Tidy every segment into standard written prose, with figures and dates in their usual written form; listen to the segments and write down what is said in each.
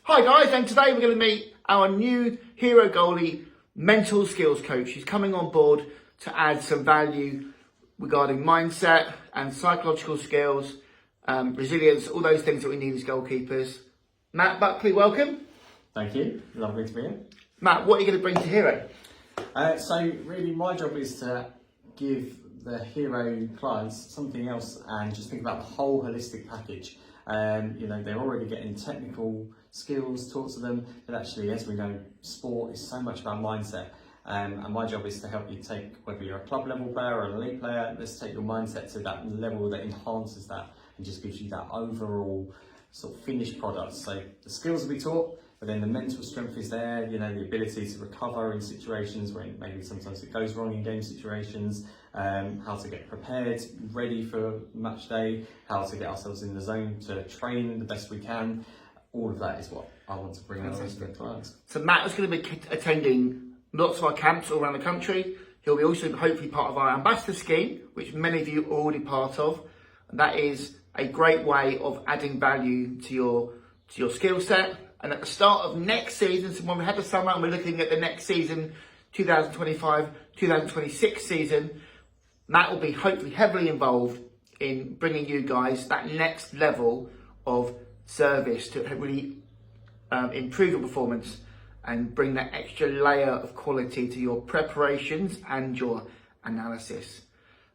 Hi guys, and today we're going to meet our new Hero Goalie mental skills coach. He's coming on board to add some value regarding mindset and psychological skills, resilience, all those things that we need as goalkeepers. Matt Buckley, welcome. Thank you, lovely to be here. Matt, what are you going to bring to Hero? So really my job is to give the Hero clients something else and just think about the whole holistic package. They're already getting technical skills taught to them, but actually, as we know, sport is so much about mindset. And my job is to help you take, whether you're a club level player or an elite player, let's take your mindset to that level that enhances that and just gives you that overall sort of finished product. So the skills will be taught, but then the mental strength is there, the ability to recover in situations when maybe sometimes it goes wrong in game situations, how to get prepared, ready for match day, how to get ourselves in the zone to train the best we can. All of that is what I want to bring out to the clients. So Matt is going to be attending lots of our camps all around the country. He'll be also hopefully part of our ambassador scheme, which many of you are already part of. And that is a great way of adding value to your skill set. And at the start of next season, so when we had the summer and we're looking at the next season, 2025-2026 season, Matt will be hopefully heavily involved in bringing you guys that next level of service to really improve your performance and bring that extra layer of quality to your preparations and your analysis.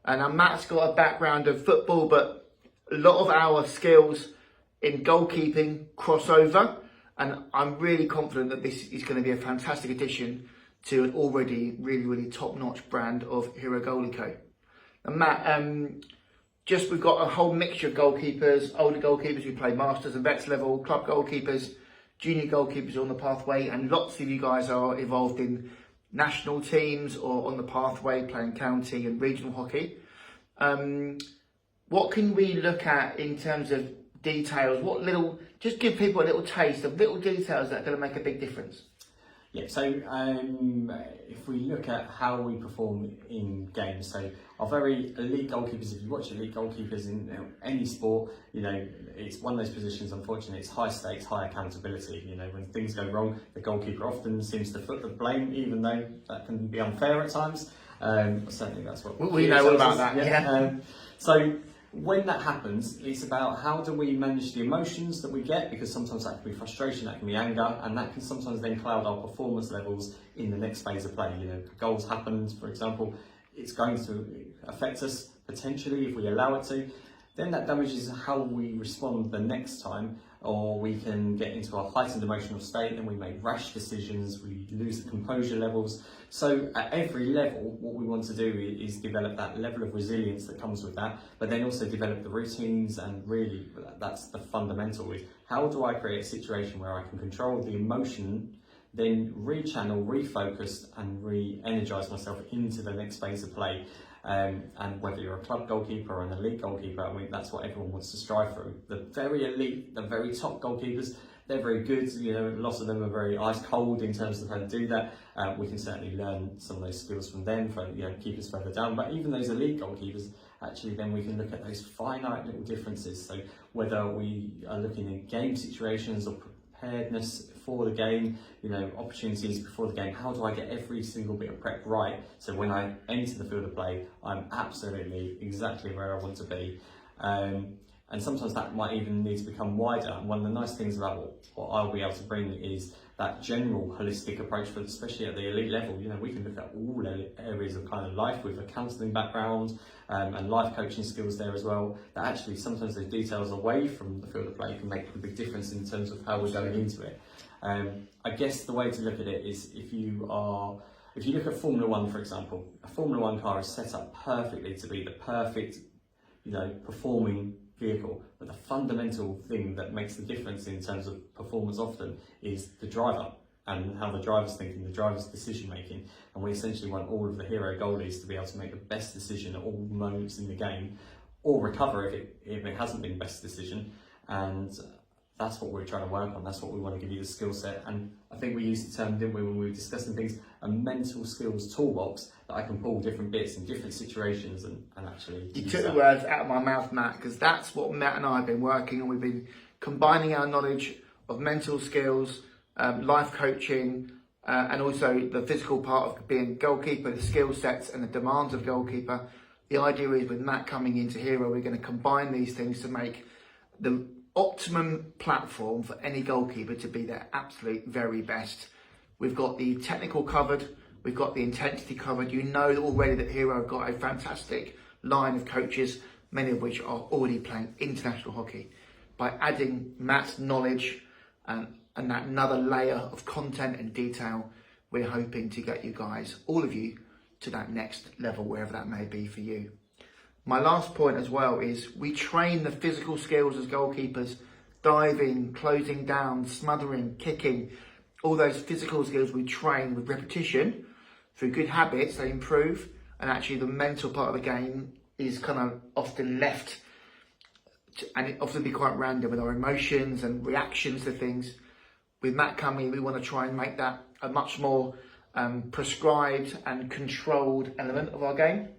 And Matt's got a background of football, but a lot of our skills in goalkeeping cross over. And I'm really confident that this is going to be a fantastic addition to an already really top-notch brand of Hero Goalie Co. And Matt, we've got a whole mixture of goalkeepers, older goalkeepers who play masters and vets level, club goalkeepers, junior goalkeepers on the pathway, and lots of you guys are involved in national teams or on the pathway playing county and regional hockey. What can we look at in terms of details? Just give people a little taste of little details that are going to make a big difference. Yeah, so if we look at how we perform in games, so our very elite goalkeepers, if you watch elite goalkeepers in any sport, it's one of those positions, unfortunately, it's high stakes, high accountability. When things go wrong, the goalkeeper often seems to foot the blame, even though that can be unfair at times. Certainly that's what we know all about that. Yeah. So when that happens, it's about how do we manage the emotions that we get, because sometimes that can be frustration, that can be anger, and that can sometimes then cloud our performance levels in the next phase of play. Goals happened, for example, it's going to affect us potentially if we allow it to. Then that damages how we respond the next time, or we can get into a heightened emotional state and we make rash decisions, we lose the composure levels. So at every level, what we want to do is develop that level of resilience that comes with that, but then also develop the routines, and really that's the fundamental is how do I create a situation where I can control the emotion, then rechannel, refocus and re-energize myself into the next phase of play. And whether you're a club goalkeeper or an elite goalkeeper, that's what everyone wants to strive through. The very elite, the very top goalkeepers, they're very good. Lots of them are very ice cold in terms of how to do that. We can certainly learn some of those skills from them for keepers further down. But even those elite goalkeepers, actually, then we can look at those finite little differences. So whether we are looking at game situations or preparedness for the game, opportunities before the game, how do I get every single bit of prep right so when I enter the field of play, I'm absolutely exactly where I want to be. And sometimes that might even need to become wider. And one of the nice things about what I'll be able to bring is that general holistic approach, for especially at the elite level. We can look at all areas of kind of life with a counselling background and life coaching skills there as well. That actually sometimes those details away from the field of play can make a big difference in terms of how we're going into it. I guess the way to look at it is if you look at Formula One, for example, a Formula One car is set up perfectly to be the perfect, performing vehicle, but the fundamental thing that makes the difference in terms of performance often is the driver and how the driver's thinking, the driver's decision making. And we essentially want all of the hero goalies to be able to make the best decision at all moments in the game, or recover if it hasn't been the best decision. And that's what we're trying to work on. That's what we want to give you the skill set. And I think we used the term, didn't we, when we were discussing things, a mental skills toolbox that I can pull different bits in different situations and actually You took the words out of my mouth, Matt, because that's what Matt and I have been working on. We've been combining our knowledge of mental skills, life coaching, and also the physical part of being goalkeeper, the skill sets and the demands of goalkeeper. The idea is with Matt coming into Hero, we're going to combine these things to make the optimum platform for any goalkeeper to be their absolute very best. We've got the technical covered, we've got the intensity covered. You know already that Hero have got a fantastic line of coaches, many of which are already playing international hockey. By adding Matt's knowledge and that another layer of content and detail, we're hoping to get you guys, all of you, to that next level, wherever that may be for you. My last point as well is we train the physical skills as goalkeepers, diving, closing down, smothering, kicking, all those physical skills we train with repetition. Through good habits, they improve, and actually the mental part of the game is kind of often left, and it often be quite random with our emotions and reactions to things. With Matt coming, we want to try and make that a much more prescribed and controlled element of our game.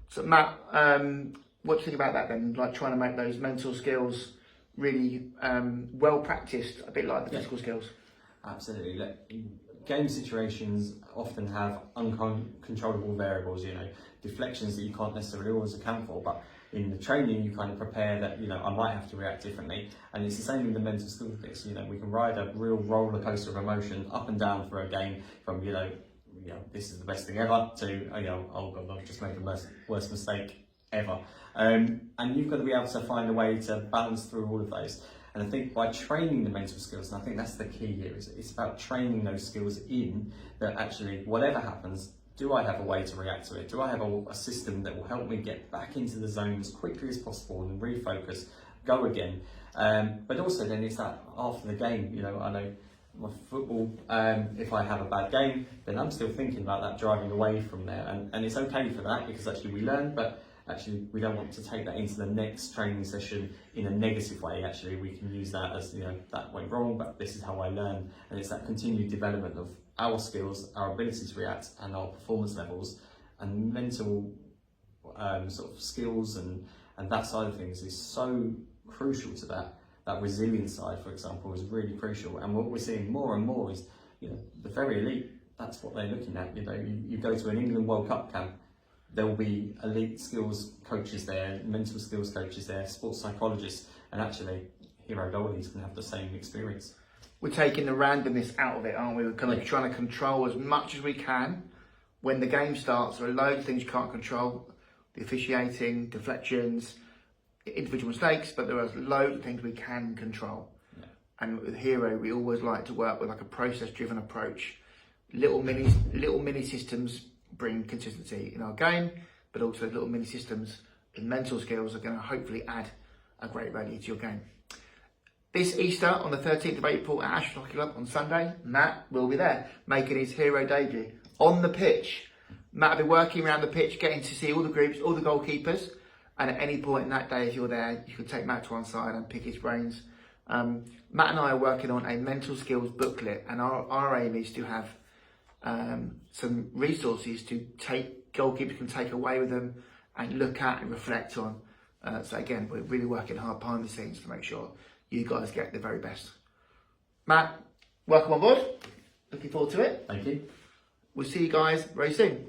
So Matt, what do you think about that then? Like trying to make those mental skills really well practiced, a bit like the physical skills. Absolutely. Game situations often have uncontrollable variables, you know, deflections that you can't necessarily always account for, but in the training you kind of prepare that, you know, I might have to react differently. And it's the same in the mental skill bits. You know, we can ride a real roller coaster of emotion up and down for a game, from you know, this is the best thing ever to, you know, oh god, I've just made the worst mistake ever. And you've got to be able to find a way to balance through all of those. And I think by training the mental skills, and I think that's the key here, is it's about training those skills in that actually, whatever happens, do I have a way to react to it? Do I have a system that will help me get back into the zone as quickly as possible and refocus, go again? But also then it's that after the game, you know, I know my football, if I have a bad game, then I'm still thinking about that driving away from there. And it's okay for that, because actually we learn, but actually we don't want to take that into the next training session in a negative way. Actually, we can use that as, you know, that went wrong, but this is how I learn. And it's that continued development of our skills, our ability to react, and our performance levels, and mental sort of skills and that side of things is so crucial to that. That resilience side, for example, is really crucial. And what we're seeing more and more is, you know, the very elite, that's what they're looking at. You know, you go to an England World Cup camp, there will be elite skills coaches there, mental skills coaches there, sports psychologists, and actually Hero goalies can have the same experience. We're taking the randomness out of it, aren't we? We're kind of trying to control as much as we can. When the game starts, there are loads of things you can't control. The officiating, deflections, individual mistakes, but there are loads of things we can control. Yeah. And with Hero, we always like to work with like a process-driven approach. Little mini systems bring consistency in our game, but also little mini systems in mental skills are going to hopefully add a great value to your game. This Easter, on the 13th of April at Ashford Hockey Club on Sunday, Matt will be there, making his Hero debut on the pitch. Matt will be working around the pitch, getting to see all the groups, all the goalkeepers, and at any point in that day, if you're there, you can take Matt to one side and pick his brains. Matt and I are working on a mental skills booklet, and our aim is to have some resources to goalkeepers can take away with them and look at and reflect on. So again, we're really working hard behind the scenes to make sure you guys get the very best. Matt, welcome on board. Looking forward to it. Thank you. We'll see you guys very soon.